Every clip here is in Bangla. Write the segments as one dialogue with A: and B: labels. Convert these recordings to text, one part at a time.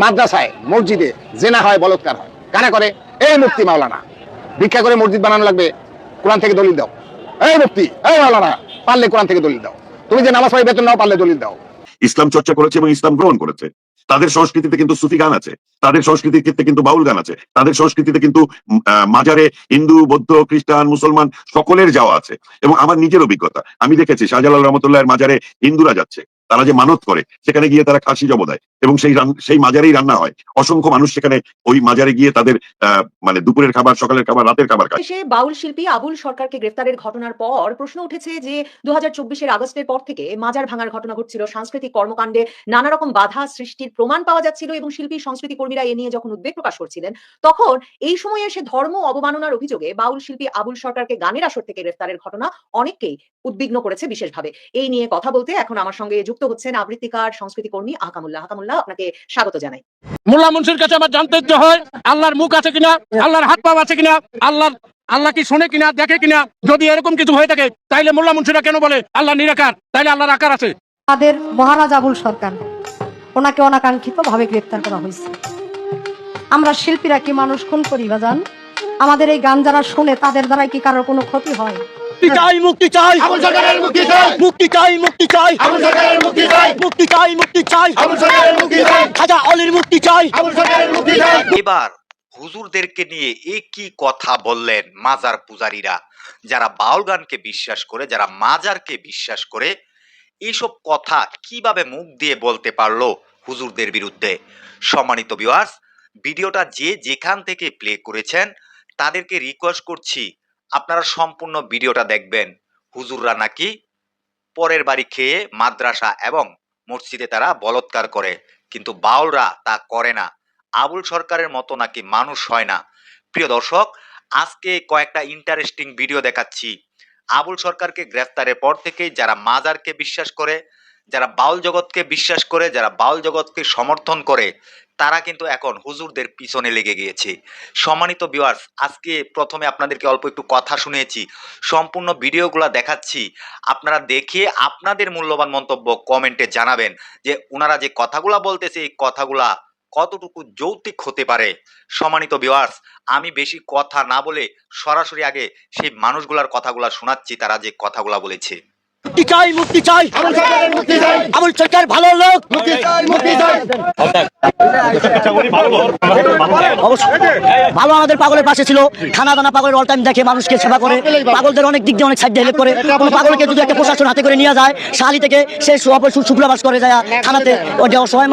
A: মাদ্রাসায় মসজিদে জেনা হয়, বলৎকার হয়, কারা করে? এই মুফতি মাওলানা। ভিক্ষা করে মসজিদ বানানো লাগবে, কোরআন থেকে দলিল দাও। এই মুফতি, এই মাওলানা, পারলে কোরআন থেকে দলিল দাও। তুমি যে নামাজ পড়ে বেতন নাও, পারলে দলিল দাও।
B: ইসলাম চর্চা করেছে এবং ইসলাম গ্রহণ করেছে। তাদের সংস্কৃতিতে কিন্তু সুফি গান আছে, তাদের সংস্কৃতির ক্ষেত্রে কিন্তু বাউল গান আছে, তাদের সংস্কৃতিতে কিন্তু মাজারে হিন্দু, বৌদ্ধ, খ্রিস্টান, মুসলমান সকলের যাওয়া আছে। এবং আমার নিজের অভিজ্ঞতা, আমি দেখেছি শাহজালাল রহমতুল্লাহের মাজারে হিন্দুরা যাচ্ছে, তারা যে মানত করে সেখানে গিয়ে তারা খাসি জব দেয় এবং সেই মাজারেই রান্না হয়। অসংখ্য মানুষ সেখানে ওই মাজারে গিয়ে তাদের মানে দুপুরের খাবার, সকালের খাবার, রাতের খাবার খায়।
C: দেশে বাউল শিল্পী আবুল সরকারকে গ্রেফতারের ঘটনার পর প্রশ্ন উঠেছে যে 2024 আগস্টের পর থেকে মাজার ভাঙার ঘটনা ঘটছিল, সাংস্কৃতিক কর্মকাণ্ডে নানা রকম বাধা সৃষ্টির প্রমাণ পাওয়া যাচ্ছিল এবং শিল্পী সংস্কৃতি কর্মীরা এ নিয়ে যখন উদ্বেগ প্রকাশ করছিলেন, তখন এই সময়ে এসে ধর্ম অবমাননার অভিযোগে বাউল শিল্পী আবুল সরকারকে গানের আসর থেকে গ্রেফতারের ঘটনা অনেককেই উদ্বিগ্ন করেছে বিশেষভাবে। এই নিয়ে কথা বলতে এখন আমার সঙ্গে যুক্ত হচ্ছেন আবৃত্তিকার, সংস্কৃতি কর্মী আকামুল্লাহ। আকামুল্লাহ, আপনাকে স্বাগত জানাই।
D: মোল্লা মুন্সির কাছে আমার জানতে ইচ্ছে হয় আল্লাহর মুখ আছে কিনা, আল্লাহর হাত পা আছে কিনা, আল্লাহ কি শোনে কিনা, দেখে কিনা। যদি এরকম কিছু হয়ে থাকে তাইলে মোল্লা মুন্সিরা কেন বলে আল্লাহ নিরাকার? তাইলে আল্লাহর আকার আছে।
E: তাদের মহারাজ আবুল সরকার, ওনাকে অনাকাঙ্ক্ষিত ভাবে গ্রেফতার করা হয়েছে। আমরা শিল্পীরা কি মানুষ খুন করি বাজান? আমাদের এই গান যারা শুনে তাদের দ্বারা কি কারোর কোনো ক্ষতি হয়?
D: মুক্তি চাই, মুক্তি চাই,
F: আবুল সরকারের মুক্তি চাই,
D: মুক্তি চাই, মুক্তি চাই,
F: আবুল সরকারের মুক্তি চাই,
D: মুক্তি চাই, মুক্তি চাই,
F: আবুল সরকারের মুক্তি চাই,
D: খাজা অলির মুক্তি চাই,
F: আবুল সরকারের মুক্তি চাই।
G: এবার হুজুরদেরকে নিয়ে একই কথা বললেন মাজার পূজারীরা, যারা বাউল গানকে বিশ্বাস করে, যারা মাজারকে বিশ্বাস করে। এইসব কথা কিভাবে মুখ দিয়ে বলতে পারলো হুজুরদের বিরুদ্ধে? সম্মানিত ভিউয়ার্স, ভিডিওটা যে যেখান থেকে প্লে করেছেন তাদেরকে রিকোয়েস্ট করছি আপনারা সম্পূর্ণ ভিডিওটা দেখবেন। হুজুররা নাকি পরের বাড়ি খেয়ে মাদ্রাসা এবং মসজিদে তারা বলৎকার করে, কিন্তু বাউলরা তা করে না। আবুল সরকারের মতো নাকি মানুষ হয় না। প্রিয় দর্শক, আজকে কয়েকটা ইন্টারেস্টিং ভিডিও দেখাচ্ছি। আবুল সরকারকে গ্রেফতারের পর থেকেই যারা মাজারকে বিশ্বাস করে, যারা বাউল জগৎকে বিশ্বাস করে, যারা বাউল জগৎকে সমর্থন করে, তারা কিন্তু এখন হুজুরদের পিছনে লেগে গিয়েছে। সম্মানিত ভিউয়ার্স, আজকে প্রথমে আপনাদেরকে অল্প একটু কথা শুনিয়েছি, সম্পূর্ণ ভিডিওগুলো দেখাচ্ছি। আপনারা দেখে আপনাদের মূল্যবান মন্তব্য কমেন্টে জানাবেন যে ওনারা যে কথাগুলা বলতেছে এই কথাগুলা কতটুকু যৌক্তিক হতে পারে। সম্মানিত ভিউয়ার্স, আমি বেশি কথা না বলে সরাসরি আগে সেই মানুষগুলার কথাগুলা শোনাচ্ছি, তারা যে কথাগুলা বলেছে।
D: মুক্তি চাই, মুক্তি চাই,
F: আবুল সরকারের মুক্তি চাই,
D: আবুল সরকার ভালো লোক,
F: মুক্তি চাই, মুক্তি চাই।
H: ভালো, আমাদের পাগলের পাশে ছিল, খানা দানা পাগলের অল টাইম দেখে, মানুষকে সেবা করে, পাগলদের অনেক দিক দিয়ে অনেক সাইড হেল্প করে। কোনো পাগলকে যদি একটা প্রশাসন হাতে করে নিয়ে যায় শালি থেকে, সে শুক্লাবাস করে যায় থানাতে, ওই অসহায়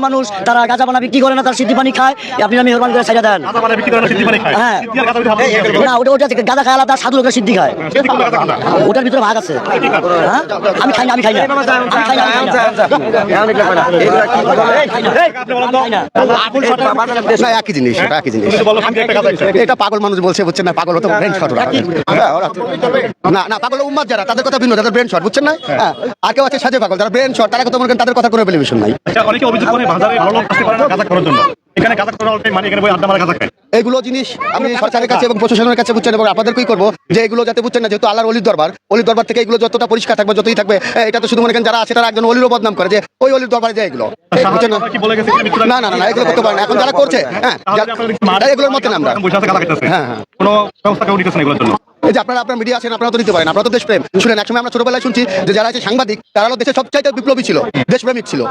H: মানুষ, তারা গাঁজা পানা বিক্রি করে না, তারা সিদ্ধি পানি খায়। আপনি মেহরবানি করে সাইডা দেন। হ্যাঁ, না ওটা গাঁজা খায় আলাদা, সাধু লোকের সিদ্ধি খায়, ওটার ভিতরে ভাগ আছে। হ্যাঁ, আমি খাই না, আমি খাই না, আমি খাই না, আমি খাই না।
A: একই জিনিস, একই জিনিস। এটা পাগল মানুষ বলছে, বুঝছেন না? পাগল হতো ব্রেন শট। না না, পাগল উম্মাদ যারা, তাদের কথা ভিন্ন, তাদের ব্রেন শট, বুঝছেন না? হ্যাঁ, আর কেউ আছে সাজে পাগল, যারা ব্রেন শট, তারা কথা মনে করেন, তাদের কথা কোনো ভ্যালুয়েশন নাই।
I: অনেকে অভিযোগ করে বাজারে ভালো লোক আসতে পারে না গাঁজা করার জন্য। এখানে গাঁজা করার অল্প মানে এখানে বই আড্ডা মারা গাঁজা খায়।
A: এগুলো জিনিস আমি সরকারের কাছে এবং প্রশাসনের কাছে, বুঝছেন, এবং আপনাদেরকেই করবো যে এগুলো যাতে, বুঝছেন না, যেহেতু আল্লাহর অলির দরবার থেকে এগুলো যতটা পরিষ্কার থাকবে, যতই থাকবে, এটা তো শুধু মনে করেন যারা আছে তারা একজন অলিরও বদনাম করে যে ওই অলির দরবারে যায় এগুলো, বুঝছেন না? না না না, এগুলো করতে পারে না। এখন যারা করছে, হ্যাঁ, এগুলোর মতে আমরা, হ্যাঁ হ্যাঁ,
I: কোনো ব্যবস্থা কেউ নিতেছে না এগুলোর জন্য।
A: এই যে আপনারা মিডিয়া আছেন, আপনারা তো নিতে পারেন, আপনারা তো দেশপ্রেম শুনেন। একসময় আমরা ছোটবেলায় শুনছি যে যারা আছে সাংবাদিক, তারা দেশের সবচাইতে বিপ্লবী ছিল, দেশপ্রেমিক ছিল।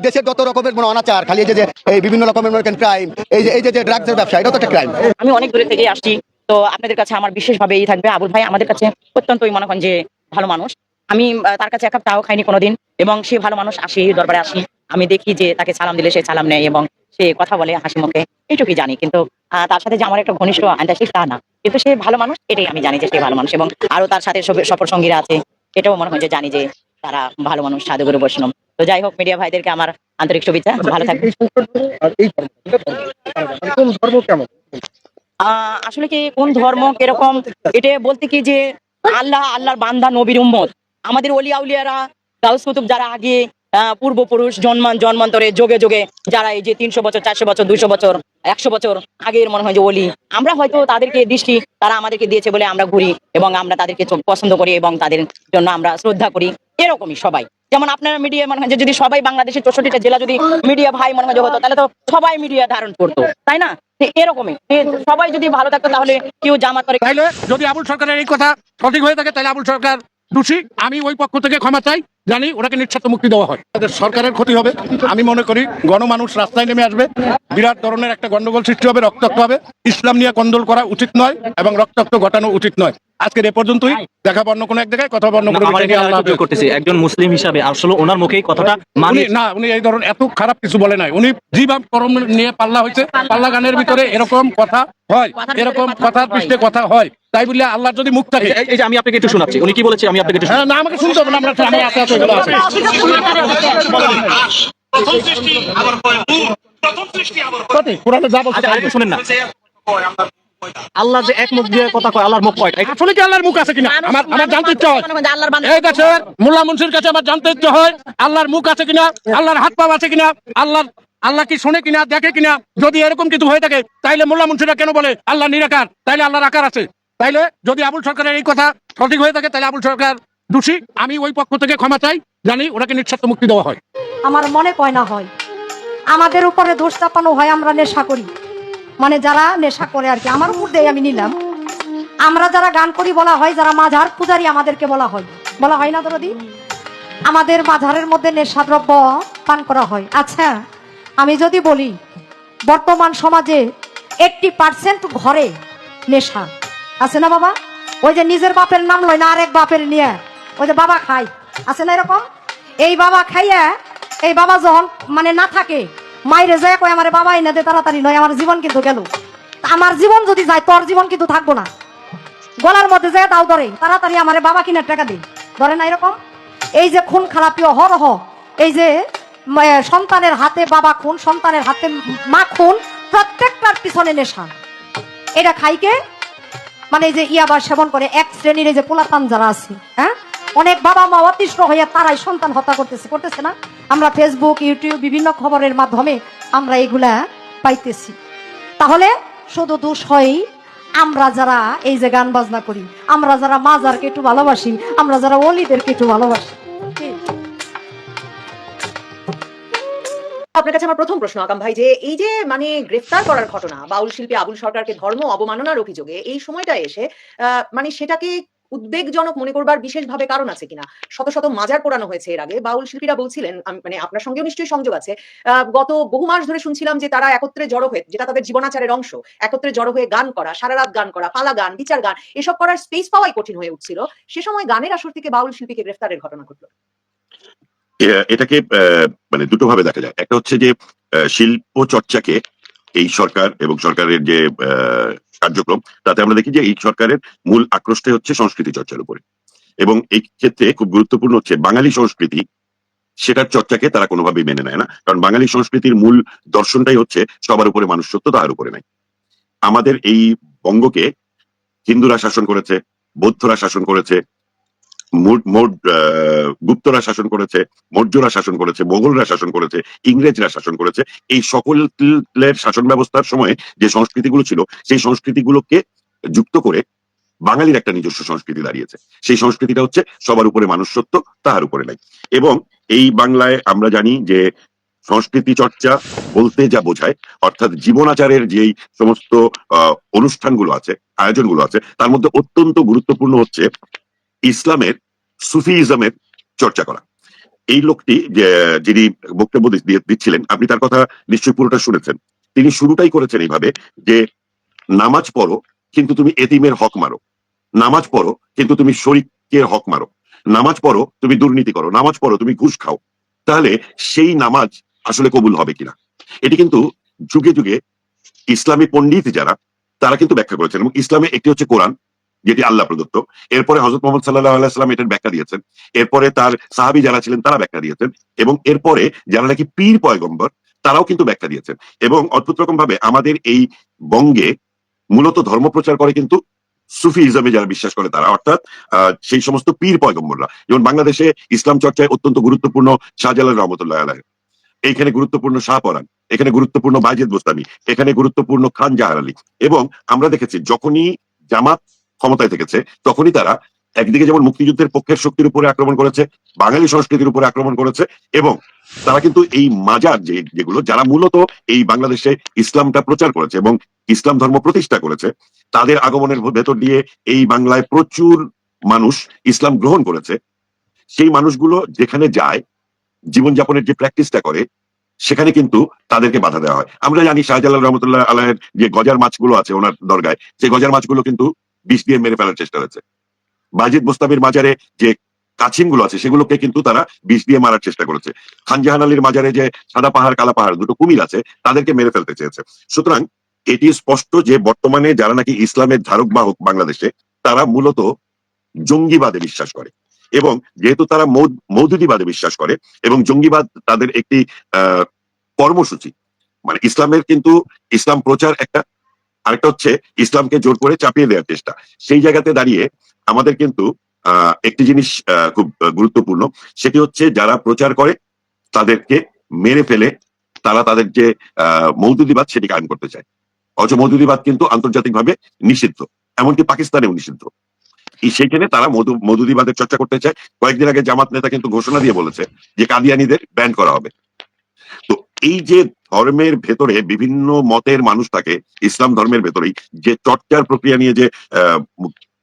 A: দেশের যত রকমের অনাচার, খালি এই যে এই বিভিন্ন রকমের ক্রাইম, এই যে ড্রাগসের ব্যবসা, এটা তো একটা ক্রাইম।
H: আমি অনেক দূরে থেকে আসছি, তো আপনাদের কাছে আমার বিশেষভাবে এই থাকবে, আবুল ভাই আমাদের কাছে অত্যন্তই মনে করেন যে ভালো মানুষ। আমি তার কাছে এক কাপ তাও খাইনি কোনোদিন, এবং সে ভালো মানুষ। আসি দরবারে আসি, আমি দেখি যে তাকে সালাম দিলে সে সালাম নেয় এবং সে কথা বলে হাসি মুখে, এইটুকুই জানি। কিন্তু তার সাথে যে আমার একটা ঘনিষ্ঠ আন্দাসিক তা না, কিন্তু সে ভালো মানুষ, এটাই আমি জানি যে সে ভালো মানুষ। এবং আরো তার সাথে সফর সঙ্গীরা আছে, এটাও মনে হয় যে জানি যে তারা ভালো মানুষ, সাধুগুরু বৈষ্ণব। তো যাই হোক, মিডিয়া ভাইদেরকে আমার আন্তরিক শুভেচ্ছা, ভালো থাকবে। আসলে কি কোন ধর্ম কিরকম এটা বলতে কি যে আল্লাহর বান্দা, নবীর উম্মত, আমাদের ওলিয়া উলিয়ারা, গাউস কুতুব যারা আগে পূর্বপুরুষ জন্মান্তরে যোগে যোগে যারা এই যে 300 বছর, 400 বছর, 200 বছর, 100 বছর আগের মনে হয় যে ওলি, আমরা হয়তো তাদেরকে দৃষ্টি তারা আমাদেরকে দিয়েছে বলে আমরা ঘুরি এবং আমরা তাদেরকে পছন্দ করি এবং তাদের জন্য আমরা শ্রদ্ধা করি, এরকমই সবাই। যেমন আপনার মিডিয়া মনে হয় যে যদি সবাই বাংলাদেশের 64টা জেলা যদি মিডিয়া ভাই মনে হয় যে হতো, তাহলে তো সবাই মিডিয়া ধারণ করতো, তাই না? তো এরকমই সবাই যদি ভালো থাকতো তাহলে কেউ জামাত করে।
D: তাইলে যদি আবুল সরকারের এই কথা সঠিক হয়ে থাকে তাহলে আবুল সরকার দোষী, আমি ওই পক্ষ থেকে ক্ষমা চাই, জানি ওনাকে নিঃশর্ত মুক্তি দেওয়া হয়। তাদের সরকারের ক্ষতি হবে, আমি মনে করি গণমানুষ রাস্তায় নেমে আসবে, বিরাট ধরনের একটা গন্ডগোল সৃষ্টি হবে, রক্তাক্ত হবে। ইসলাম নিয়ে কন্দল করা উচিত নয় এবং রক্তাক্ত ঘটানো উচিত নয়। আজকের এ পর্যন্তই, দেখা অন্য কোনো এক জায়গায়, কথা অন্য কোনো
J: আমার এখানে আরেকটা যোগ করতেছি, একজন মুসলিম হিসাবে আসলে ওনার মুখেই কথাটা মানে
D: উনি এই ধরনের এত খারাপ কিছু বলে নাই। উনি জীবন করম নিয়ে পাল্লা হয়েছে, পাল্লা গানের ভিতরে এরকম কথা হয়, এরকম কথার পৃষ্ঠে কথা হয়, তাই বলে আল্লাহ যদি মুখ থাকে।
J: এই যে আমি আপনাকে একটু শোনাচ্ছি, উনি কি বলেছে আমি আপনাকে একটু
D: হ্যাঁ, না আমাকে শুনতে হবে না, আমরা আমার আছে আছে এগুলো আছে। সঠিক, কোরআনে যা বলছে তাই বলছে।
J: শুনেন না, আল্লাহ যে এক মুখ দিয়ে কথা কয়, আল্লাহর মুখ কয়,
D: আসলে কি আল্লাহর মুখ আছে কিনা আমার জানতে ইচ্ছা হয়। এই দেশের মোল্লা মুন্সির কাছে আমার জানতে ইচ্ছা হয় আল্লাহর মুখ আছে কিনা, আল্লাহর হাত পা আছে কিনা, আল্লাহ কি শোনে কিনা, দেখে কিনা। যদি এরকম কিছু হয়ে থাকে তাইলে মোল্লা মুন্সিরা কেন বলে আল্লাহ নিরাকার? তাইলে আল্লাহর আকার আছে। তাইলে যদি আবুল সরকারের এই কথা সঠিক হয়ে থাকে তাহলে আবুল সরকার দোষী, আমি ওই পক্ষ থেকে ক্ষমা চাই, জানি ওনাকে নিঃশর্ত মুক্তি দেওয়া হয়।
E: আমার মনে কয় না হয় আমাদের উপরে দোষ চাপানো হয়, আমরা নেশা করি, মানে যারা নেশা করে আর কি, আমার উপর দিয়ে আমি নিলাম। আমরা যারা গান করি বলা হয়, যারা মাঝার পূজারি আমাদেরকে বলা হয় না দরদি? আমাদের মাঝারের মধ্যে নেশাদ্রব্য পান করা হয়। আচ্ছা, আমি যদি বলি বর্তমান সমাজে 80% ঘরে নেশা আছে না বাবা? ওই যে নিজের বাপের নাম লয় না, আরেক বাপের নিয়ে ওই যে বাবা খায়, আছে না এরকম? এই বাবা খাইয়া, এই বাবা যখন মানে না থাকে, মাইরে যায় কয় আমার বাবা এনে দে তাড়াতাড়ি, নয় আমার জীবন কিন্তু গেল। আমার জীবন যদি যায় তোর জীবন কিন্তু থাকবো না। গলার মধ্যে যায় দাও ধরে তাড়াতাড়ি আমার বাবা কিনার টাকা দিই, ধরে না এরকম? এই যে খুন খারাপি অহরহ, এই যে সন্তানের হাতে বাবা খুন, সন্তানের হাতে মা খুন, প্রত্যেকটার পিছনে নেশা। এটা খাইকে মানে যে ইয়াবা সেবন করে এক শ্রেণীর এই যে পোলাপান যারা আছে, হ্যাঁ, অনেক বাবা মা অতিষ্ঠ হয়ে তারাই সন্তান হত্যা করতেছে না? আমরা ফেসবুক, ইউটিউব, বিভিন্ন খবরের মাধ্যমে আমরা এগুলা পাইতেছি। তাহলে শুধু দোষ হয় আমরা যারা এই যে গান বাজনা করি, আমরা যারা মাজারকে একটু ভালোবাসি, আমরা যারা ওলিদেরকে একটু ভালোবাসি।
C: আপনার কাছে আমার প্রথম প্রশ্ন আকাম ভাই, যে এই যে মানে গ্রেফতার করার ঘটনা, বাউল শিল্পী আবুল সরকারকে ধর্ম অবমাননার অভিযোগে এই সময়টা এসে মানে সেটাকে উদ্বেগজনক মনে করবার বিশেষভাবে কারণ আছে কিনা? শত শত মাজার পোড়ানো হয়েছে এর আগে, বাউল শিল্পীরা বলছিলেন, মানে আপনার সঙ্গেও নিশ্চয়ই সংযোগ আছে, গত বহু মাস ধরে শুনছিলাম যে তারা একত্রে জড়ো হয়ে, যেটা তাদের জীবনাচারের অংশ, একত্রে জড়ো হয়ে গান করা, সারা রাত গান করা, পালা গান, বিচার গান, এসব করার স্পেস পাওয়াই কঠিন হয়ে উঠছিল। সে সময় গানের আসর থেকে বাউল শিল্পীকে গ্রেফতারের ঘটনা ঘটলো।
B: এটাকে মানে দুটো ভাবে দেখা যায়। একটা হচ্ছে যে শিল্প চর্চাকে এই সরকার এবং সরকারের যে কার্যক্রম, তাতে আমরা দেখি যে এই সরকারের মূল আক্রোশটাই হচ্ছে সংস্কৃতি চর্চার উপরে, এবং এই ক্ষেত্রে খুব গুরুত্বপূর্ণ হচ্ছে বাঙালি সংস্কৃতি, সেটার চর্চাকে তারা কোনোভাবেই মেনে নেয় না। কারণ বাঙালি সংস্কৃতির মূল দর্শনটাই হচ্ছে সবার উপরে মানুষ সত্য, তার উপরে নাই। আমাদের এই বঙ্গকে হিন্দুরা শাসন করেছে, বৌদ্ধরা শাসন করেছে, গুপ্তরা শাসন করেছে, মৌর্যরা শাসন করেছে, মোগলরা শাসন করেছে, ইংরেজরা শাসন করেছে। এই সকলের শাসন ব্যবস্থার সময় যে সংস্কৃতিগুলো ছিল, সেই সংস্কৃতিগুলোকে যুক্ত করে বাঙালির একটা নিজস্ব সংস্কৃতি দাঁড়িয়েছে। সেই সংস্কৃতিটা হচ্ছে সবার উপরে মানুষ সত্য, তাহার উপরে নাই। এবং এই বাংলায় আমরা জানি যে সংস্কৃতি চর্চা বলতে যা বোঝায়, অর্থাৎ জীবনাচারের যেই সমস্ত অনুষ্ঠানগুলো আছে, আয়োজনগুলো আছে, তার মধ্যে অত্যন্ত গুরুত্বপূর্ণ হচ্ছে ইসলামের সুফিইজমের চর্চা করা। এই লোকটি যিনি বক্তব্য দিচ্ছিলেন, আপনি তার কথা নিশ্চয়ই পুরোটা শুনেছেন। তিনি শুরুটাই করেছেন এইভাবে যে নামাজ পড়ো কিন্তু তুমি এতিমের হক মারো, নামাজ পড়ো কিন্তু তুমি শরীকের হক মারো, নামাজ পড়ো তুমি দুর্নীতি করো, নামাজ পড়ো তুমি ঘুষ খাও, তাহলে সেই নামাজ আসলে কবুল হবে কিনা? এটি কিন্তু যুগে যুগে ইসলামী পণ্ডিত যারা, তারা কিন্তু ব্যাখ্যা করেছেন। এবং ইসলামে একটি হচ্ছে কোরআন, যেটি আল্লাহ প্রদত্ত, এরপরে হযরত মুহাম্মদ সাল্লাল্লাহু আলাইহি ওয়াসাল্লাম এটার ব্যাখ্যা দিয়েছেন, এরপরে তার সাহাবী যারা ছিলেন তারা ব্যাখ্যা দিয়েছেন, এবং এরপরে যারা নাকি পীর পয়গম্বর তারাও কিন্তু ব্যাখ্যা দিয়েছেন। এবং অদ্ভুত রকম ভাবে আমাদের এই বঙ্গে মূলত ধর্ম প্রচার করে কিন্তু সুফিইজমে যারা বিশ্বাস করে তারা, অর্থাৎ সেই সমস্ত পীর পয়গম্বররা। যেমন বাংলাদেশে ইসলাম চর্চায় অত্যন্ত গুরুত্বপূর্ণ শাহজালাল রহমতুল্লাহ আলাইহি, এইখানে গুরুত্বপূর্ণ শাহপরান, এখানে গুরুত্বপূর্ণ বাইজিদ বোস্তামি, এখানে গুরুত্বপূর্ণ খান জাহার আলী। এবং আমরা দেখেছি যখনই জামাত ক্ষমতায় থেকেছে তখনই তারা একদিকে যেমন মুক্তিযুদ্ধের পক্ষের শক্তির উপরে আক্রমণ করেছে, বাঙালি সংস্কৃতির উপরে আক্রমণ করেছে, এবং তারা কিন্তু এই মাজার যেগুলো যারা মূলত এই বাংলাদেশে ইসলামটা প্রচার করেছে এবং ইসলাম ধর্ম প্রতিষ্ঠা করেছে, তাদের আগমনের ভেতর দিয়ে এই বাংলায় প্রচুর মানুষ ইসলাম গ্রহণ করেছে। সেই মানুষগুলো যেখানে যায়, জীবনযাপনের যে প্র্যাকটিসটা করে, সেখানে কিন্তু তাদেরকে বাধা দেওয়া হয়। আমরা জানি শাহজালাল রহমতুল্লাহ আলাহের যে গজার মাছগুলো আছে ওনার দরগায়, সেই গজার মাছগুলো কিন্তু বিষ দিয়ে মেরে ফেলার চেষ্টা হয়েছে। বাজিদ বোস্তামির মাজারে যে কাছিম গুলো আছে সেগুলোকে কিন্তু তারা বিষ দিয়ে মারার চেষ্টা করেছে। খানজাহান আলীর মাজারে যে সাদা পাহাড় কালা পাহাড় দুটো কুমির আছে, তাদেরকে মেরে ফেলতে চেয়েছে। সুতরাং এটি স্পষ্ট যে বর্তমানে যারা নাকি ইসলামের ধারক বাহক বাংলাদেশে, তারা মূলত জঙ্গিবাদে বিশ্বাস করে, এবং যেহেতু তারা মৌদুদিবাদে বিশ্বাস করে এবং জঙ্গিবাদ তাদের একটি কর্মসূচি, মানে ইসলামের কিন্তু ইসলাম প্রচার একটা, আরেকটা হচ্ছে ইসলামকে জোর করে চাপিয়ে দেওয়ার চেষ্টা। সেই জায়গাতে দাঁড়িয়ে আমাদের কিন্তু একটি জিনিস খুব গুরুত্বপূর্ণ, সেটি হচ্ছে যারা প্রচার করে তাদেরকে মেরে ফেলে তারা তাদের যে মৌদুদিবাদ সেটি কায়েম করতে চায়। অথচ মৌদুদিবাদ কিন্তু আন্তর্জাতিকভাবে নিষিদ্ধ, এমনকি পাকিস্তানেও নিষিদ্ধ। সেইখানে তারা মৌদুদিবাদের চর্চা করতে চায়। কয়েকদিন আগে জামাত নেতা কিন্তু ঘোষণা দিয়ে বলেছে যে কাদিয়ানীদের ব্যান করা হবে। তো এই যে ধর্মের ভেতরে বিভিন্ন মতের মানুষ থাকে, ইসলাম ধর্মের ভেতরেই যে চর্চার প্রক্রিয়া নিয়ে যে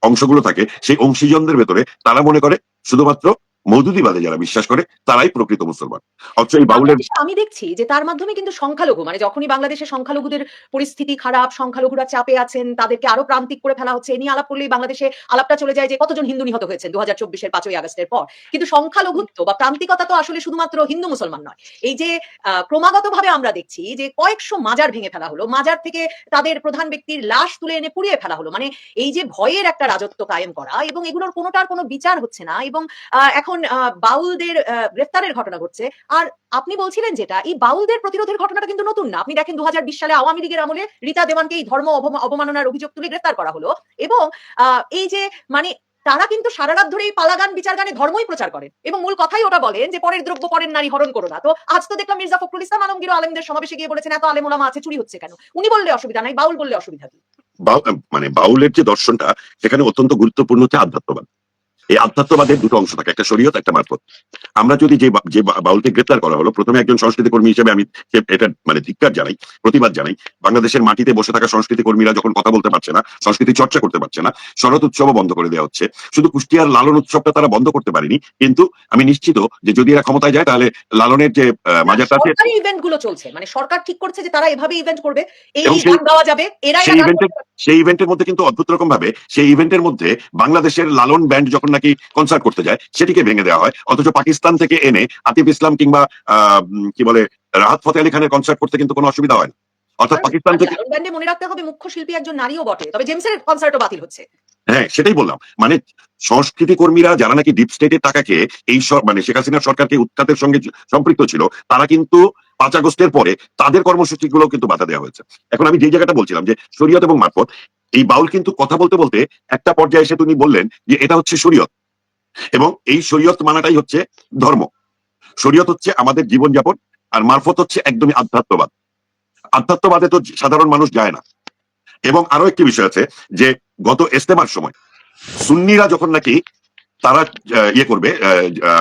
B: অংশগুলো থাকে, সেই অংশীজনদের ভেতরে তারা মনে করে শুধুমাত্র মৌদুদিবাদে যারা বিশ্বাস করে তারাই প্রকৃত মুসলমান। অথচ এই বাউলের
C: আমি দেখছি যে তার মাধ্যমে কিন্তু সংখ্যালঘু, মানে যখনই বাংলাদেশে সংখ্যালঘুদের পরিস্থিতি খারাপ, সংখ্যালঘুরা চাপে আছেন, তাদেরকে আরো প্রান্তিক করে ফেলা হচ্ছে, এ নিয়ে আলাপ করলেই বাংলাদেশে আলাপটা চলে যায় যে কতজন হিন্দু নিহত হয়েছেন 2024-এর 5ই আগস্টের পর। কিন্তু সংখ্যালঘুত্ব বা প্রান্তিকতা তো আসলে শুধুমাত্র হিন্দু মুসলমান নয়। এই যে ক্রমাগতভাবে আমরা দেখছি যে কয়েকশো মাজার ভেঙে ফেলা হলো, মাজার থেকে তাদের প্রধান ব্যক্তির লাশ তুলে এনে পুড়িয়ে ফেলা হলো, মানে এই যে ভয়ের একটা রাজত্ব কায়েম করা, এবং এগুলোর কোনোটার কোনো বিচার হচ্ছে না, এবং এখন বাউলদের গ্রেফতারের ঘটনা ঘটছে। আর আপনি বলছিলেন যেটা, এই বাউলদের প্রতিরোধের ঘটনাটা কিন্তু নতুন না। আপনি দেখেন 2020 সালে আওয়ামী লীগের আমলে রীতা দেওয়ানকে এই ধর্ম অবমাননার অভিযোগ তুলে গ্রেফতার করা হলো, এবং এই যে মানে তারা কিন্তু সারা রাত ধরে এই পালাগান বিচার গানে ধর্মই প্রচার করেন, এবং মূল কথাই ওটা বলেন যে পরের দ্রব্য পরের নারী হরণ করো না। তো আজ তো দেখলাম মির্জা ফখরুল ইসলাম আলমগীর আলেমদের সমাবেশে গিয়ে বলেছেন এত আলেম ওলামা আছে, চুরি হচ্ছে কেন? উনি বললে অসুবিধা নাই, বাউল বললে অসুবিধা কি?
B: মানে বাউলের যে দর্শনটা সেখানে অত্যন্ত গুরুত্বপূর্ণ হচ্ছে আধ্যাত্মবাদ। এই আধ্যাত্মবাদের দুটো অংশ থাকে, একটা শরীয়ত, একটা মারফত। আমরা যদি যে বাউলকে গ্রেপ্তার করা হলো, প্রথমে একজন সংস্কৃতি কর্মী হিসেবে আমি এটা মানে ধিক্কার জানাই, প্রতিবাদ জানাই। বাংলাদেশের মাটিতে বসে থাকা সংস্কৃতি কর্মীরা যখন কথা বলতে পারছে না, সংস্কৃতি চর্চা করতে পারছে না, শরৎ উৎসবও বন্ধ করে দেওয়া হচ্ছে। শুধু কুষ্টিয়ার লালন উৎসবটা তারা বন্ধ করতে পারেনি, কিন্তু আমি নিশ্চিত যে যদি এরা ক্ষমতায় যায় তাহলে লালনের যে মাজারটা আছে,
C: সরকারি ইভেন্ট গুলো চলছে, মানে সরকার ঠিক করছে যে তারা এভাবে ইভেন্ট করবে, এই
B: এবং
C: গান গাওয়া যাবে, এরা
B: সেই ইভেন্টের মধ্যে কিন্তু অদ্ভুত রকম ভাবে সেই ইভেন্টের মধ্যে বাংলাদেশের লালন ব্যান্ড যখন নাকি কনসার্ট করতে যায় সেটিকে ভেঙে দেওয়া হয়। অথচ পাকিস্তান থেকে এনে আতিফ ইসলাম কিংবা কি বলে রাহাত ফতে আলী খানের কনসার্ট করতে কিন্তু কোনো অসুবিধা হয় না। অর্থাৎ পাকিস্তান থেকে
C: লালন ব্যান্ডে মনে রাখতে হবে মুখ্য শিল্পী একজন নারীও বটে, তবে জেমসের কনসার্টও বাতিল হচ্ছে।
B: হ্যাঁ, সেটাই বললাম। মানে সংস্কৃতি কর্মীরা যারা নাকি ডিপ স্টেটের টাকা খেয়ে এই মানে শেখ হাসিনার সরকারকে উৎখাতের সঙ্গে সম্পৃক্ত ছিল, তারা কিন্তু 5 আগস্টের পরে তাদের কর্মসূচি গুলো কিন্তু বাধা দেওয়া হয়েছে। এখন আমি যে জায়গাটা বলছিলাম যে শরীয়ত এবং মারফত, এই বাউল কিন্তু কথা বলতে বলতে একটা পর্যায়ে এসে তিনি বললেন যে এটা হচ্ছে শরীয়ত, এবং এই শরীয়ত মানাটাই হচ্ছে ধর্ম। শরীয়ত হচ্ছে আমাদের জীবনযাপন, আর মারফত হচ্ছে একদমই আধ্যাত্মবাদ। আধ্যাত্মবাদে তো সাধারণ মানুষ যায় না। এবং আরো একটি বিষয় আছে যে গত ইজতেমার সময় সুন্নিরা যখন নাকি তারা করবে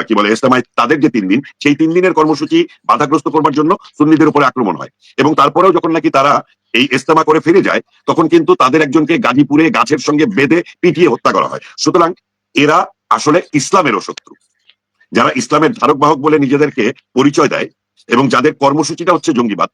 B: কি বলে ইজতেমায় তাদের যে 3 দিন, সেই 3 দিনের কর্মসূচি বাধাগ্রস্ত করবার জন্য সুন্নিদের উপরে আক্রমণ হয়, এবং তারপরেও যখন নাকি তারা এই ইজতেমা করে ফিরে যায় তখন কিন্তু তাদের একজনকে গাজীপুরে গাছের সঙ্গে বেঁধে পিটিয়ে হত্যা করা হয়। সুতরাং এরা আসলে ইসলামেরও শত্রু। যারা ইসলামের ধারক বাহক বলে নিজেদেরকে পরিচয় দেয় এবং যাদের কর্মসূচিটা হচ্ছে জঙ্গিবাদ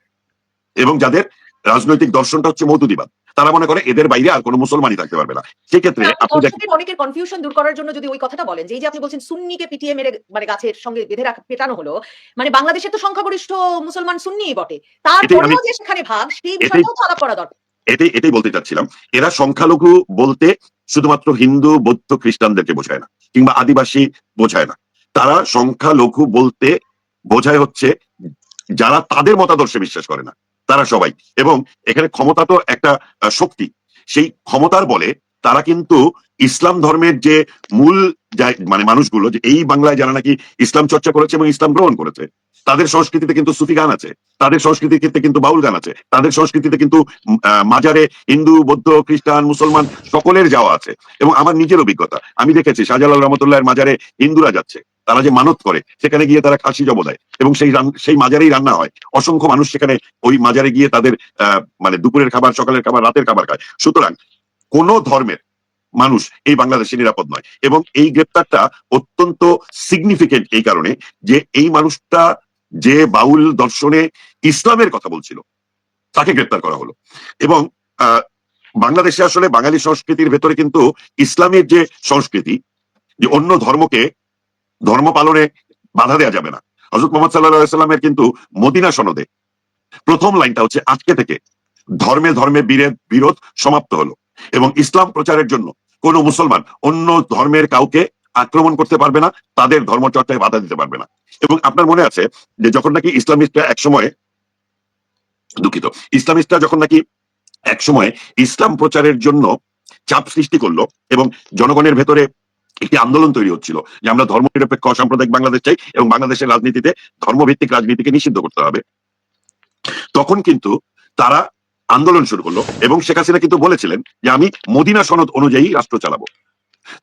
B: এবং যাদের রাজনৈতিক দর্শনটা হচ্ছে মৌদুদিবাদ, তারা মনে করে এদের বাইরে আর কোনো মুসলমানই থাকতে পারবে না। সেক্ষেত্রে আপনি দেখেন
C: অনেকের কনফিউশন দূর করার জন্য যদি ওই কথাটা বলেন যে এই যে আপনি বলছেন সুন্নিকে পিটিয়ে মেরে মানে গাছের সঙ্গে বেঁধে পেটানো হলো, মানে বাংলাদেশে তো সংখ্যাগরিষ্ঠ মুসলমান সুন্নিই বটে, তারপরেও যে সেখানে ভাগ, সেই বিষয়টাও তো আলাপ করা দরকার।
B: এটাই বলতে চাচ্ছিলাম। এরা সংখ্যালঘু বলতে শুধুমাত্র হিন্দু, বৌদ্ধ, খ্রিস্টানদেরকে বোঝায় না, কিংবা আদিবাসী বোঝায় না। তারা সংখ্যালঘু বলতে বোঝায় হচ্ছে যারা তাদের মতাদর্শে বিশ্বাস করে না, তারা সবাই। এবং এখানে ক্ষমতা তো একটা শক্তি, সেই ক্ষমতার বলে তারা কিন্তু ইসলাম ধর্মের যে মূল মানে মানুষগুলো, যে এই বাংলায় যারা নাকি ইসলাম চর্চা করেছে এবং ইসলাম গ্রহণ করেছে, তাদের সংস্কৃতিতে কিন্তু সুফি গান আছে, তাদের সংস্কৃতিতে কিন্তু বাউল গান আছে, তাদের সংস্কৃতিতে কিন্তু মাজারে হিন্দু, বৌদ্ধ, খ্রিস্টান, মুসলমান সকলের যাওয়া আছে। এবং আমার নিজের অভিজ্ঞতা, আমি দেখেছি শাহজালাল রহমতুল্লাহের মাজারে হিন্দুরা যাচ্ছে, তারা যে মানত করে সেখানে গিয়ে তারা খাসি জব দেয় এবং সেই মাজারেই রান্না হয়। অসংখ্য মানুষ সেখানে ওই মাজারে গিয়ে তাদের মানে দুপুরের খাবার, সকালের খাবার, রাতের খাবার খায়। সুতরাং কোন ধর্মের মানুষ এই বাংলাদেশে নিরাপদ নয়। এবং এই গ্রেপ্তারটা অত্যন্ত সিগনিফিকেন্ট এই কারণে যে এই মানুষটা যে বাউল দর্শনে ইসলামের কথা বলছিল তাকে গ্রেপ্তার করা হলো। এবং বাংলাদেশে আসলে বাঙালি সংস্কৃতির ভেতরে কিন্তু ইসলামের যে সংস্কৃতি, যে অন্য ধর্মকে ধর্ম পালনে বাধা দেওয়া যাবে না। হযরত মুহাম্মদ সাল্লাল্লাহু আলাইহি ওয়াসাল্লামের কিন্তু মদিনা সনদে প্রথম লাইনটা হচ্ছে আজকে থেকে ধর্মে ধর্মে বিরোধ সমাপ্ত হলো এবং ইসলাম প্রচারের জন্য কোন মুসলমান অন্য ধর্মের কাউকে আক্রমণ করতে পারবে না, তাদের ধর্মচর্চায় বাধা দিতে পারবে না। এবং আপনার মনে আছে যে যখন নাকি ইসলামিস্টরা যখন নাকি একসময় ইসলাম প্রচারের জন্য চাপ সৃষ্টি করলো এবং জনগণের ভেতরে একটি আন্দোলন তৈরি হচ্ছিল যে আমরা ধর্মনিরপেক্ষ সাম্প্রদায়িক বাংলাদেশ চাই এবং বাংলাদেশের রাজনীতিতে ধর্মভিত্তিক রাজনীতিকে নিষিদ্ধ করতে হবে, তখন কিন্তু তারা আন্দোলন শুরু করলো এবং শেখ হাসিনা কিন্তু বলেছিলেন যে আমি মদিনা সনদ অনুযায়ী রাষ্ট্র চালাবো।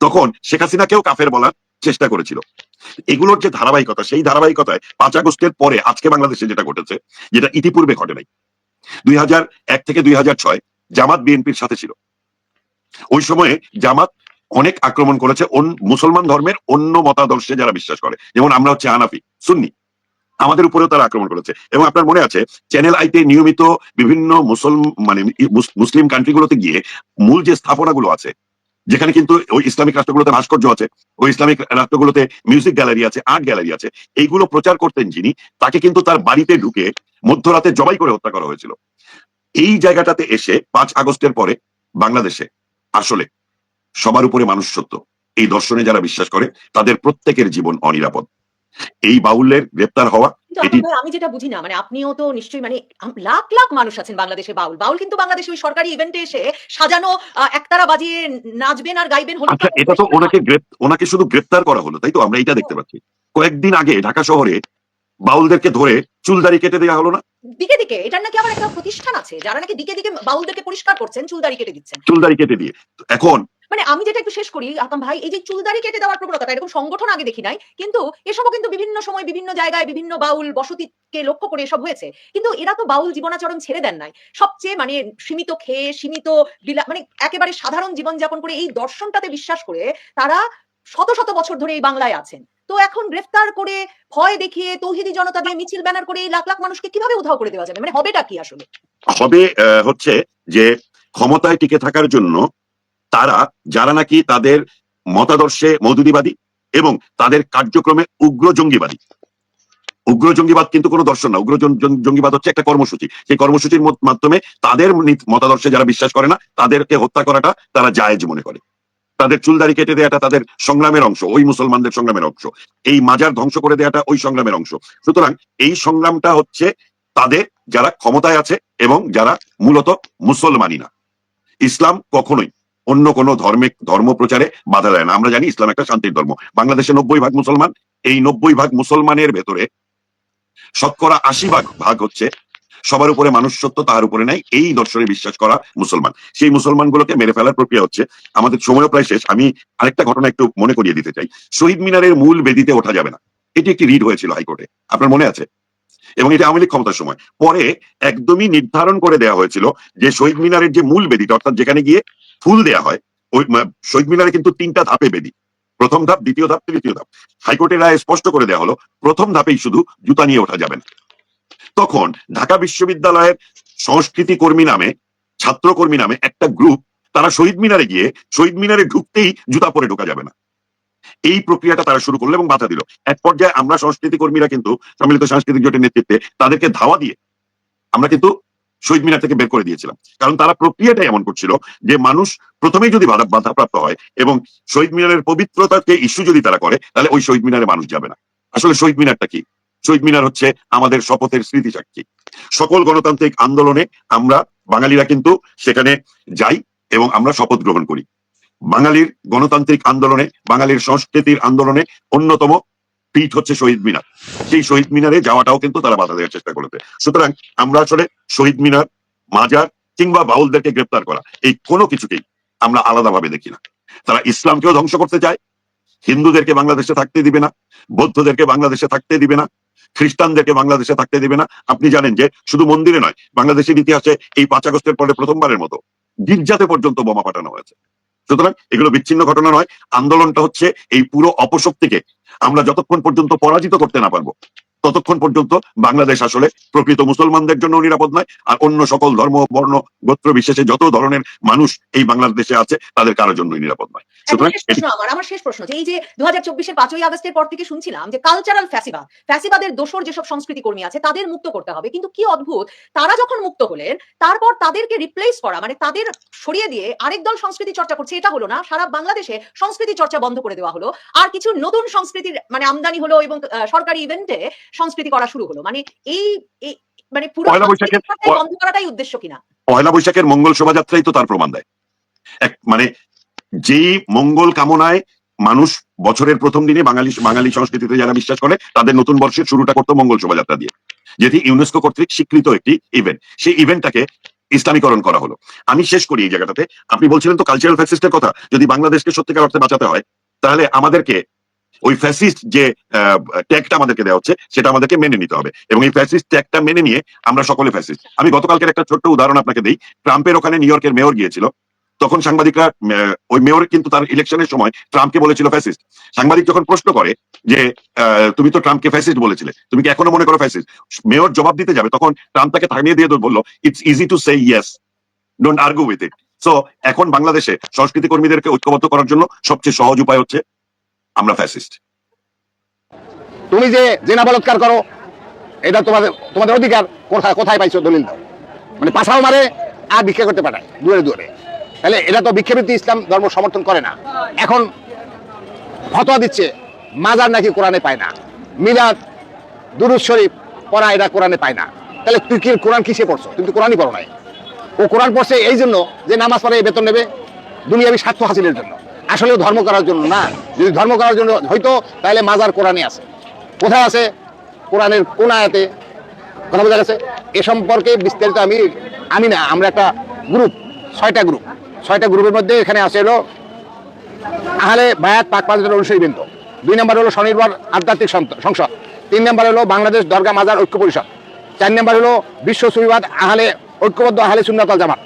B: তখন শেখ হাসিনাকেও কাফের বলার চেষ্টা করেছিল। এগুলোর যে ধারাবাহিকতা, সেই ধারাবাহিকতায় 5 আগস্টের পরে আজকে বাংলাদেশে যেটা ঘটেছে, যেটা ইতিপূর্বে ঘটে নাই। 2001 থেকে 2006 জামাত বিএনপির সাথে ছিল। ওই সময়ে জামাত অনেক আক্রমণ করেছে মুসলমান ধর্মের অন্য মতাদর্শে যারা বিশ্বাস করে, যেমন আমরা হচ্ছে হানাফি, সুন্নি, আমাদের উপরেও তারা আক্রমণ করেছে। এবং আপনার মনে আছে চ্যানেল আইতে নিয়মিত বিভিন্ন মুসলিম কান্ট্রিগুলোতে গিয়ে মূল যে স্থাপনাগুলো আছে, যেখানে কিন্তু ওই ইসলামিক রাষ্ট্রগুলোতে ভাস্কর্য আছে, ওই ইসলামিক রাষ্ট্রগুলোতে মিউজিক গ্যালারি আছে, আর্ট গ্যালারি আছে, এইগুলো প্রচার করতেন যিনি, তাকে কিন্তু তার বাড়িতে ঢুকে মধ্যরাতে জবাই করে হত্যা করা হয়েছিল। এই জায়গাটাতে এসে 5 আগস্টের পরে বাংলাদেশে আসলে সবার উপরে মানুষ সত্য, এই দর্শনে যারা বিশ্বাস করে তাদের প্রত্যেকের জীবন অনিরাপদ। এই বাউলের গ্রেপ্তার হওয়া,
C: আমি যেটা বুঝি না, মানে আপনিও তো নিশ্চয়ই, মানে লাখ লাখ মানুষ আছেন বাংলাদেশে বাউল কিন্তু বাংলাদেশে ওই সরকারি ইভেন্টে এসে সাজানো একতারা বাজিয়ে নাচবেন আর গাইবেন।
B: আচ্ছা, এটা তো ওনাকে শুধু গ্রেপ্তার করা হলো, তাই তো? আমরা এটা দেখতে পাচ্ছি। কয়েকদিন আগে ঢাকা শহরে বাউলদেরকে ধরে চুলদাড়ি কেটে দেওয়া হলো না?
C: দিকে দিকে এটার নাকি আবার একটা প্রতিষ্ঠান আছে যারা নাকি দিকে দিকে বাউলদেরকে পরিষ্কার করছেন, চুলদাড়ি কেটে দিচ্ছেন।
B: চুলদাড়ি কেটে দিয়ে এখন
C: মানে আমি যেটা একটু শেষ করি আকাম ভাই, এই যে চুলদাড়ি কেটে দেওয়ার প্রবণতা, এরকম সংগঠন আগে দেখি নাই, কিন্তু এসবও কিন্তু বিভিন্ন সময় বিভিন্ন জায়গায় বিভিন্ন বাউল বসতিকে লক্ষ্য করে এসব হয়েছে। কিন্তু এরা তো বাউল জীবনাচরণ ছেড়ে দেন নাই, সবচেয়ে মানে সীমিত খেয়ে সীমিত মানে একেবারে সাধারণ জীবনযাপন করে এই দর্শনটাতে বিশ্বাস করে তারা শত শত বছর ধরে এই বাংলায় আছেন। তো এখন গ্রেফতার করে ভয় দেখিয়ে তৌহিদি জনতা দিয়ে মিছিল ব্যানার করে এই লাখ লাখ মানুষকে কিভাবে উধাও করে দেওয়া যাবে? মানে হবেটা কি আসলে?
B: হবে হচ্ছে যে ক্ষমতায় টিকে থাকার জন্য তারা, যারা নাকি তাদের মতাদর্শে মওদুদিবাদী এবং তাদের কার্যক্রমে উগ্র জঙ্গিবাদ কিন্তু কোনো দর্শন না, উগ্র জঙ্গিবাদ হচ্ছে একটা কর্মসূচি। সেই কর্মসূচির মাধ্যমে তাদের মতাদর্শে যারা বিশ্বাস করে না তাদেরকে হত্যা করাটা তারা জায়েজ মনে করে। তাদের চুলদাড়ি কেটে দেওয়াটা তাদের সংগ্রামের অংশ, ওই মুসলমানদের সংগ্রামের অংশ। এই মাজার ধ্বংস করে দেওয়াটা ওই সংগ্রামের অংশ। সুতরাং এই সংগ্রামটা হচ্ছে তাদের, যারা ক্ষমতায় আছে এবং যারা মূলত মুসলমানই না। ইসলাম কখনোই অন্য কোনো ধর্ম প্রচারে বাধা দেয় না। আমরা জানি ইসলাম একটা শান্তির ধর্ম। বাংলাদেশে 90% মুসলমান, এই 90% মুসলমানের ভেতরে 80% হচ্ছে সবার উপরে মানুষ সত্য, তার উপরে নাই, এই দর্শনে বিশ্বাস করা মুসলমান। সেই মুসলমানগুলোকে মেরে ফেলার প্রক্রিয়া হচ্ছে। আমাদের সময়ও প্রায় শেষ। আমি আরেকটা ঘটনা একটু মনে করিয়ে দিতে চাই। শহীদ মিনারের মূল বেদিতে ওঠা যাবে না, এটি একটি রিট হয়েছিল হাইকোর্টে, আপনার মনে আছে? এবং এটা আওয়ামী লীগ ক্ষমতার সময়। পরে একদমই নির্ধারণ করে দেওয়া হয়েছিল যে শহীদ মিনারের যে মূল বেদিটা, অর্থাৎ যেখানে গিয়ে ফুল দেয়া হয়, ওই শহীদ মিনারে কিন্তু 3টা ধাপে বেদি, প্রথম ধাপ, দ্বিতীয় ধাপ, তৃতীয় ধাপ। হাইকোর্টের রায়ে স্পষ্ট করে দেওয়া হলো প্রথম ধাপেই শুধু জুতা নিয়ে ওঠা যাবে না। তখন ঢাকা বিশ্ববিদ্যালয়ের সংস্কৃতি কর্মী নামে, ছাত্র কর্মী নামে একটা গ্রুপ, তারা শহীদ মিনারে গিয়ে শহীদ মিনারে ঢুকতেই জুতা পরে ঢোকা যাবে না, এই প্রক্রিয়াটা তারা শুরু করলো এবং বাধা দিল। এক পর্যায়ে আমরা সংস্কৃতি কর্মীরা কিন্তু সম্মিলিত সাংস্কৃতিক জোটের নেতৃত্বে তাদেরকে ধাওয়া দিয়ে আমরা কিন্তু শহীদ মিনার থেকে বের করে দিয়েছিলাম। কারণ তারা প্রক্রিয়াটা এমন করছিল যে মানুষ প্রথমেই যদি বাধাপ্রাপ্ত হয় এবং শহীদ মিনারের পবিত্রতাকে ইস্যু যদি তারা করে, তাহলে ওই শহীদ মিনারে মানুষ যাবে না। আসলে শহীদ মিনারটা কি? শহীদ মিনার হচ্ছে আমাদের শপথের স্মৃতি সাক্ষী। সকল গণতান্ত্রিক আন্দোলনে আমরা বাঙালিরা কিন্তু সেখানে যাই এবং আমরা শপথ গ্রহণ করি। বাঙালির গণতান্ত্রিক আন্দোলনে, বাঙালির সংস্কৃতির আন্দোলনে অন্যতম পিঠ হচ্ছে শহীদ মিনার। সেই শহীদ মিনারে যাওয়াটাও কিন্তু তারা বাধা দেওয়ার চেষ্টা করেছে। সুতরাং আমরা আসলে শহীদ মিনার, মাজার কিংবা বাউলদেরকে গ্রেপ্তার করা, এই কোনো কিছুকেই আমরা আলাদাভাবে দেখি না। তারা ইসলামকেও ধ্বংস করতে চায়, হিন্দুদেরকে বাংলাদেশে থাকতে দিবে না, বৌদ্ধদেরকে বাংলাদেশে থাকতে দিবে না, খ্রিস্টানদেরকে বাংলাদেশে থাকতে দিবে না। আপনি জানেন যে শুধু মন্দিরে নয়, বাংলাদেশের ইতিহাসে এই 5 আগস্টের পরে প্রথমবারের মতো গির্জাতে পর্যন্ত বোমা পাঠানো হয়েছে। সুতরাং এগুলো বিচ্ছিন্ন ঘটনা নয়। আন্দোলনটা হচ্ছে এই পুরো অপশক্তিকে আমরা যতক্ষণ পর্যন্ত পরাজিত করতে না পারবো, ততক্ষণ পর্যন্ত বাংলাদেশ আসলে প্রকৃত মুসলমানদের জন্য নিরাপদ নয়, আর অন্য সকল ধর্ম, বর্ণ, গোত্র বিশেষে যত ধরনের মানুষ এই বাংলাদেশে আছে তাদের কারোর জন্যই নিরাপদ নয়। সুতরাং
C: আমার শেষ প্রশ্ন যে এই যে 2024-এর 5ই আগস্টের পর থেকে শুনছিলাম যে কালচারাল ফ্যাসিবাদের দোসর যেসব সংস্কৃতি কর্মী আছে তাদের মুক্ত করতে হবে, কিন্তু কি অদ্ভুত, তারা যখন মুক্ত হলেন তারপর তাদেরকে রিপ্লেস করা, মানে তাদের সরিয়ে দিয়ে আরেক দল সংস্কৃতি চর্চা করছে, এটা হলো না। সারা বাংলাদেশে সংস্কৃতি চর্চা বন্ধ করে দেওয়া হলো, আর কিছু নতুন সংস্কৃতির মানে আমদানি হলো এবং সরকারি ইভেন্টে সংস্কৃতি করা শুরু হলো। মানে এই মানে পুরো বন্ধ করাটাই উদ্দেশ্য কিনা?
B: পয়লা বৈশাখের মঙ্গল শোভাযাত্রাই তো তার প্রমাণ দেয়। মানে যেই মঙ্গল কামনায় মানুষ বছরের প্রথম দিনে বাঙালি সংস্কৃতিতে যারা বিশ্বাস করে তাদের নতুন বর্ষের শুরুটা করতো মঙ্গল শোভাযাত্রা দিয়ে, যেটি ইউনেস্কো কর্তৃক স্বীকৃত একটি ইভেন্ট। সেই ইভেন্টটাকে ইসলামীকরণ করা হলো। আমি শেষ করি এই জায়গাটাতে। আপনি বলছিলেন তো কালচারাল ফ্যাসিস্টের কথা, যদি বাংলাদেশকে সত্যিকার অর্থে বাঁচাতে হয় তাহলে আমাদেরকে ওই ফ্যাসিস্ট যে ট্যাগটা আমাদেরকে দেওয়া হচ্ছে সেটা আমাদেরকে মেনে নিতে হবে, এবং এই ফ্যাসিস্ট ট্যাগটা মেনে নিয়ে আমরা সকলে ফ্যাসিস্ট। আমি গতকালকের একটা ছোট্ট উদাহরণ আপনাকে দিই। ট্রাম্পের ওখানে নিউ ইয়র্কের মেয়র গিয়েছিল, তখন সাংবাদিকরা ওই মেয়র কিন্তু তার ইলেকশনের সময় ট্রাম্পকে বলেছিল ফ্যাসিস্ট। সাংবাদিক যখন প্রশ্ন করে যে তুমি তো ট্রাম্পকে ফ্যাসিস্ট বলেছিলে, তুমি কি এখনো মনে করো ফ্যাসিস্ট? মেয়র জবাব দিতে যাবে, তখন ট্রাম্প তাকে থামিয়ে দিয়ে বললো, it's easy to say yes, don't argue with it. So এখন বাংলাদেশে সংস্কৃতি কর্মীদেরকে ঐক্যবদ্ধ করার জন্য সবচেয়ে সহজ উপায় হচ্ছে আমরা ফ্যাসিস্ট।
K: তুমি যে জেনা বলৎকার করো এটা তোমাদের অধিকার, কোথায় পাইছো দলিল দাও। মানে পাছাও মারে আর ভিক্ষা করতে পাঠায় দূরে দূরে, তাহলে এটা তো ভিক্ষাবৃত্তি ইসলাম ধর্ম সমর্থন করে না। এখন ফতোয়া দিচ্ছে মাজার নাকি কোরআনে পায় না, মিলাদ, দুরূদ শরীফ পড়া এটা কোরআনে পায় না। তাহলে তুই কি কোরআন কিসে পড়ছো? তুমি তো কোরআনই পড়ো নাই। ও কোরআন পড়ছে এই জন্য যে নামাজ পড়ে বেতন নেবে, দুনিয়াবি স্বার্থ হাসিলের জন্য, আসলে ধর্ম করার জন্য না। যদি ধর্ম করার জন্য হয়তো তাহলে মাজার কোরআনে আছে। কোথায় আছে? কোরআনের কোন আয়াতে? কথা বোঝা গেছে? এ সম্পর্কে বিস্তারিত আমি না, আমরা একটা গ্রুপ, 6টা গ্রুপের মধ্যে এখানে আছে হলো আহলে বায়াত পাক পাঁচজন অনুসারী বৃন্দ, 2 নম্বর হলো স্বনির্ভর আধ্যাত্মিক সংসদ, 3 নম্বর হলো বাংলাদেশ দরগা মাজার ঐক্য পরিষদ, 4 নম্বর হলো বিশ্ব সুফিবাদ ঐক্যবদ্ধ আহলে সুন্নাত ওয়াল জামাত,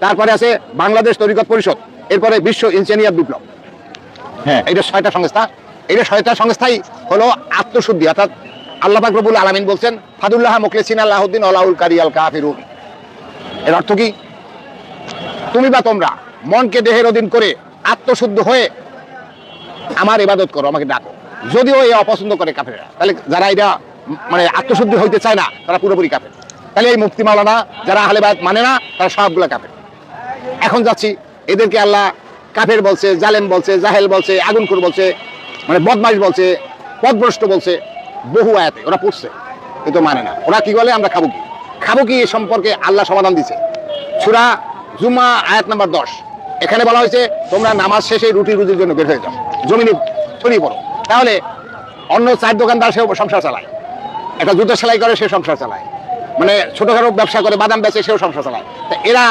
K: তারপরে আছে বাংলাদেশ তরিকত পরিষদ, এরপরে বিশ্ব ইনসানিয়াত বিপ্লব। হ্যাঁ, এটা 6টা সংস্থা। এটা 6টা সংস্থাই হলো আত্মশুদ্ধি, অর্থাৎ আল্লাহ পাক রব্বুল আলামিন বলছেন ফাদুল্লাহ মুখলিসিন আল্লাহুদ্দিন আলাউল কারিয়াল কাফিরুন। এর অর্থ কি? তুমি বা তোমরা মনকে দেহের অধীন করে আত্মশুদ্ধ হয়ে আমার ইবাদত করো, আমাকে ডাকো। যদিও এ অপছন্দ করে কাফেররা, তাহলে যারা এটা মানে আত্মশুদ্ধি হইতে চায় না তারা পুরোপুরি কাফের। তাহলে এই মুফতি মাওলানা যারা আহলে বায়াত মানে না তারা সবগুলা কাফের। এখন যাচ্ছি, এদেরকে আল্লাহ কাফের বলছে, জালেম বলছে, জাহেল বলছে, আগুনখোর বলছে, মানে বদমাইশ বলছে, পথভ্রষ্ট বলছে, বহু আয়াতে ওরা পড়ছে কিন্তু মানে না। ওরা কি বলে? আমরা খাবো কি এ সম্পর্কে আল্লাহ সমাধান দিছে। সূরা জুমা আয়াত নাম্বার 10, এখানে বলা হয়েছে তোমরা নামাজ শেষে রুটি রুজির জন্য বের হয়ে যাও, জমিনে ছড়িয়ে পড়ো। তাহলে অন্য 4 দোকানদার সেও সংসার চালায়, একটা জুতো সেলাই করে সে সংসার চালায়, মানে ছোটখাটো ব্যবসা করে বাদাম বেচে সেও সংসার চালায়। তা এরা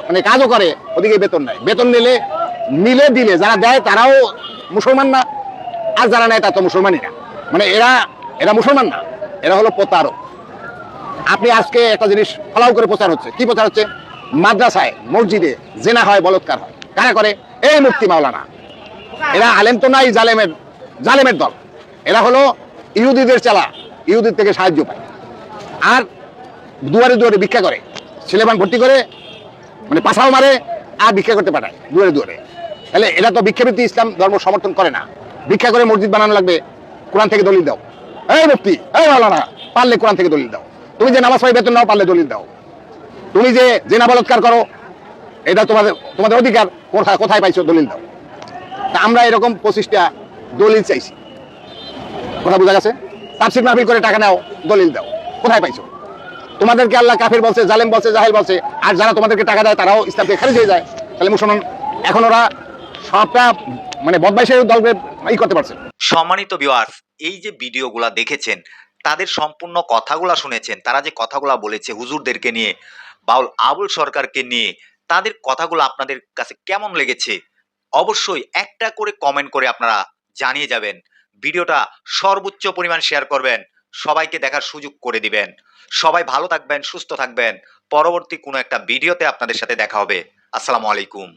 K: মানে কাজও করে, ওদিকে বেতন নেয়। বেতন দিলে যারা দেয় তারাও মুসলমান না, আর যারা নেয় তা তো মুসলমানই না। মানে এরা মুসলমান না, এরা হলো প্রতারক। আপনি আজকে একটা জিনিস ফলাও করে প্রচার হচ্ছে, কি প্রচার হচ্ছে? মাদ্রাসায় মসজিদে জেনা হয়, বলৎকার হয়। কারা করে? এই মুফতি মাওলানা। এরা আলেম তো নাই, জালেমের দল। এরা হলো ইহুদিদের চালা, ইহুদির থেকে সাহায্য পায়, আর দুয়ারে দুয়ারে ভিক্ষা করে, ছেলেমান ভর্তি করে, মানে পাছাও মারে আর ভিক্ষা করতে পাঠায় দুয়ারে দুয়ারে। তাহলে এরা তো ভিক্ষাবৃত্তি ইসলাম ধর্ম সমর্থন করে না। ভিক্ষা করে মসজিদ বানানো লাগবে, কোরআন থেকে দলিল দাও। এই মুফতি, এই মাওলানা, পারলে কোরআন থেকে দলিল দাও। তুমি যে নামাজ পড়ে বেতন নাও, পারলে দলিল দাও। তুমি যে জেনা বলৎকার করো এটা তোমাদের অধিকার, কোথায় পাইছো দলিল দাও। তা আমরা এরকম 25টা দলিল চাইছি। কথা বোঝা গেছে? তাফসীর মাহফিল করে টাকা নাও, দলিল দাও। কোথায় পাইছো? তোমাদেরকে আল্লাহ কাফির বলছে, জালেম বলছে, জাহেল বলছে, আর যারা তোমাদেরকে টাকা দেয় তারাও ইসলাম থেকে খারিজ হয়ে যায়। তাহলে মুসলমান এখন ওরা সবটা মানে বদমাইশের দলকে করতে পারছে।
G: সম্মানিত ভিউয়ার্স, এই যে ভিডিওগুলা দেখেছেন, তাদের সম্পূর্ণ কথাগুলা শুনেছেন, তারা যে কথাগুলা বলেছে হুজুরদেরকে নিয়ে, বাউল আবুল সরকারকে নিয়ে, তাদের কথাগুলো আপনাদের কাছে কেমন লেগেছে অবশ্যই একটা করে কমেন্ট করে আপনারা জানিয়ে যাবেন। ভিডিওটা সর্বোচ্চ পরিমাণ শেয়ার করবেন, সবাইকে দেখার সুযোগ করে দিবেন। সবাই ভালো থাকবেন, সুস্থ থাকবেন। পরবর্তী কোনো একটা ভিডিওতে আপনাদের সাথে দেখা হবে। আসসালামু আলাইকুম।